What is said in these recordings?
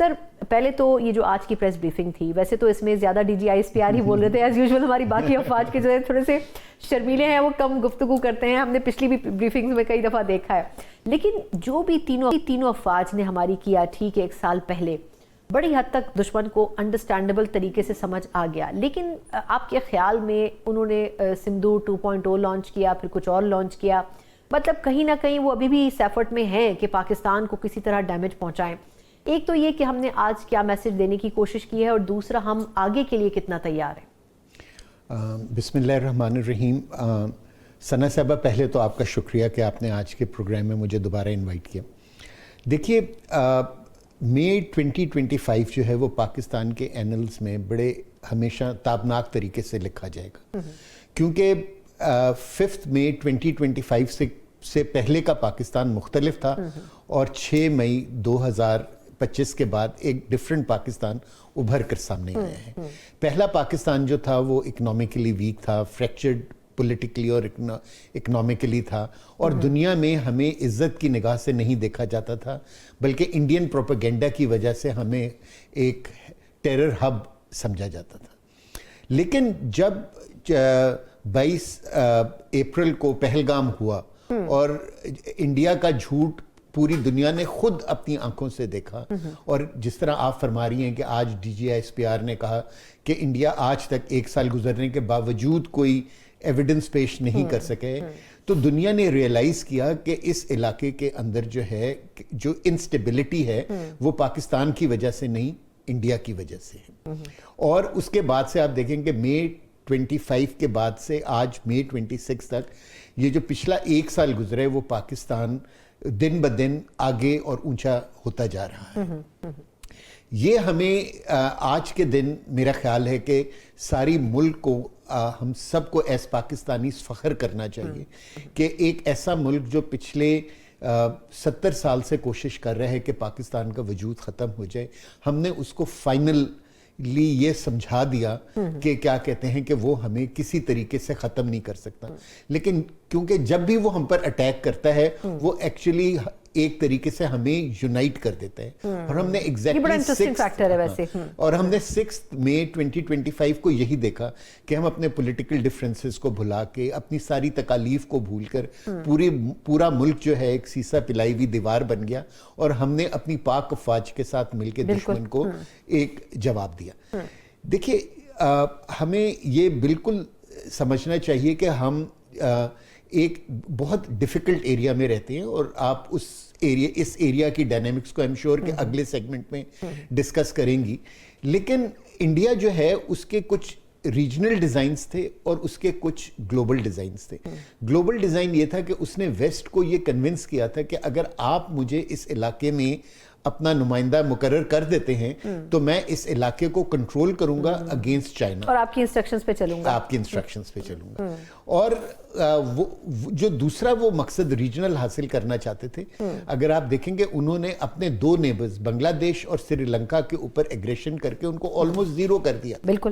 سر پہلے تو یہ جو آج کی پریس بریفنگ تھی، ویسے تو اس میں زیادہ D G I S P R ہی بول رہے تھے، ایز یوزول ہماری باقی افواج کے جو ہے تھوڑے سے شرمیلے ہیں، وہ کم گفتگو کرتے ہیں، ہم نے پچھلی بھی بریفنگز میں کئی دفعہ دیکھا ہے. لیکن جو بھی تینوں افواج نے ہماری کیا، ٹھیک ہے 1 سال پہلے بڑی حد تک دشمن کو انڈرسٹینڈیبل طریقے سے سمجھ آ گیا، لیکن آپ کے خیال میں انہوں نے سندھو 2.0 لانچ کیا، پھر کچھ اور لانچ کیا، مطلب کہیں نہ کہیں وہ ابھی بھی اس ایفرٹ میں ہیں کہ پاکستان کو کسی طرح ڈیمیج پہنچائیں. ایک تو یہ کہ ہم نے آج کیا میسج دینے کی کوشش کی ہے، اور دوسرا ہم آگے کے لیے کتنا تیار ہیں. بسم اللہ الرحمن الرحیم. ثنا صاحبہ، پہلے تو آپ کا شکریہ کہ آپ نے آج کے پروگرام میں مجھے دوبارہ انوائٹ کیا. دیکھیے، مئی 2025 جو ہے وہ پاکستان کے اینلز میں بڑے ہمیشہ تابناک طریقے سے لکھا جائے گا، کیونکہ 5 مئی 2025 سے پہلے کا پاکستان مختلف تھا، اور 6 مئی 2025 کے بعد ایک ڈیفرنٹ پاکستان ابھر کر سامنے آیا ہے. پہلا پاکستان جو تھا وہ اکنامکلی ویک تھا، فریکچرڈ پولیٹیکلی اور اکنامکلی تھا، اور دنیا میں ہمیں عزت کی نگاہ سے نہیں دیکھا جاتا تھا، بلکہ انڈین پروپیگنڈا کی وجہ سے ہمیں ایک ٹیرر ہب سمجھا جاتا تھا. لیکن جب 22 اپریل کو پہلگام ہوا اور انڈیا کا جھوٹ پوری دنیا نے خود اپنی آنکھوں سے دیکھا، اور جس طرح آپ فرما رہی ہیں کہ آج D G I S P R نے کہا کہ انڈیا آج تک 1 سال گزرنے کے باوجود کوئی ایویڈنس پیش نہیں کر سکے، تو دنیا نے ریئلائز کیا کہ اس علاقے کے اندر جو ہے جو انسٹیبلٹی ہے وہ پاکستان کی وجہ سے نہیں، انڈیا کی وجہ سے ہے. اور اس کے بعد سے آپ دیکھیں کہ مئی 25 کے بعد سے آج مئی 26 تک یہ جو پچھلا 1 سال گزرے وہ پاکستان دن بدن آگے اور اونچا ہوتا جا رہا ہے. یہ ہمیں آج کے دن میرا خیال ہے کہ ساری ملک کو، ہم سب کو ایس پاکستانی فخر کرنا چاہیے کہ ایک ایسا ملک جو پچھلے 70 سال سے کوشش کر رہا ہے کہ پاکستان کا وجود ختم ہو جائے، ہم نے اس کو فائنلی یہ سمجھا دیا کہ کیا کہتے ہیں کہ وہ ہمیں کسی طریقے سے ختم نہیں کر سکتا. لیکن کیونکہ جب بھی وہ ہم پر اٹیک کرتا ہے وہ ایکچولی ایک طریقے سے ہمیں یونائٹ کر دیتا ہے. اور ہم نے اور ہم نے 6 مئی 2025 کو یہی دیکھا کہ ہم اپنے پولیٹیکل ڈفرینسز کو بھلا کے، اپنی ساری تکالیف کو بھول کر پورا ملک جو ہے ایک سیسا پلائی ہوئی دیوار بن گیا، اور ہم نے اپنی پاک افواج کے ساتھ مل کے دشمن کو ایک جواب دیا. دیکھیے، ہمیں یہ بالکل سمجھنا چاہیے کہ ہم ایک بہت ڈیفیکلٹ ایریا میں رہتے ہیں، اور آپ اس ایریا کی ڈائنامکس کو ایم شور کہ اگلے سیگمنٹ میں ڈسکس کریں گی. لیکن انڈیا جو ہے اس کے کچھ ریجنل ڈیزائنز تھے اور اس کے کچھ گلوبل ڈیزائنز تھے. گلوبل ڈیزائن یہ تھا کہ اس نے ویسٹ کو یہ کنونس کیا تھا کہ اگر آپ مجھے اس علاقے میں اپنا نمائندہ مقرر کر دیتے ہیں تو میں اس علاقے کو کنٹرول کروں گا اگینسٹ چائنا، اور آپ کی انسٹرکشنز پہ چلوں گا. اور جو دوسرا وہ مقصد ریجنل حاصل کرنا چاہتے تھے، اگر آپ دیکھیں گے انہوں نے اپنے 2 نیبرز بنگلہ دیش اور سری لنکا کے اوپر ایگریشن کر کے ان کو آلموسٹ زیرو کر دیا. بالکل.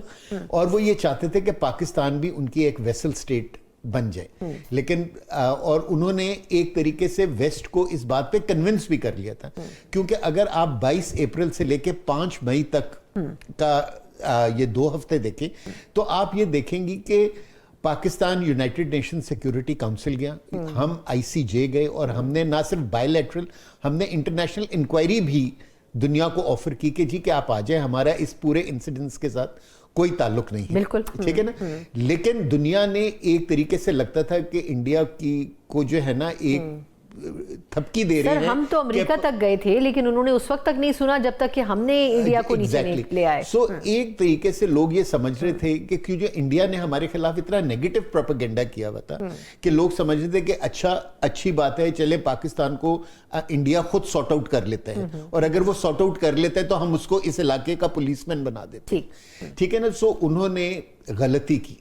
اور وہ یہ چاہتے تھے کہ پاکستان بھی ان کی ایک ویسل سٹیٹ بن جائے. لیکن اور انہوں نے ایک طریقے سے ویسٹ کو اس بات پہ کنونس بھی کر لیا تھا، کیونکہ اگر آپ 22 اپریل سے لے کے 5 مئی تک کا یہ 2 ہفتے دیکھیں تو آپ یہ دیکھیں گی کہ Pakistan United nation security council گیا، ہم آئی سی جے گئے، اور ہم نے نہ صرف بائی لیٹرل، ہم نے انٹرنیشنل انکوائری بھی دنیا کو آفر کی کہ جی کہ آپ آ جائیں، ہمارا اس پورے انسیڈنس کے ساتھ کوئی تعلق نہیں ہے. بالکل ٹھیک ہے نا. لیکن دنیا نے ایک طریقے سے لگتا تھا کہ انڈیا کو جو ہے نا ایک تھپکی دے رہے ہیں. ہم تو امریکہ تک گئے تھے لیکن انہوں نے اس وقت تک نہیں سنا جب تک کہ ہم نے انڈیا کو نیچے نہیں لے آئے. سو ایک طریقے سے لوگ یہ سمجھ رہے تھے کہ کیوں جو انڈیا نے ہمارے خلاف اتنا نیگیٹو پروپیگنڈا کیا ہوا تھا کہ لوگ سمجھ رہے تھے کہ اچھی بات ہے، چلے پاکستان کو انڈیا خود سارٹ آؤٹ کر لیتا ہے، اور اگر وہ سارٹ آؤٹ کر لیتا ہے تو ہم اس کو اس علاقے کا پولیس مین بنا دیتے. ٹھیک ہے نا. سو انہوں نے غلطی کی.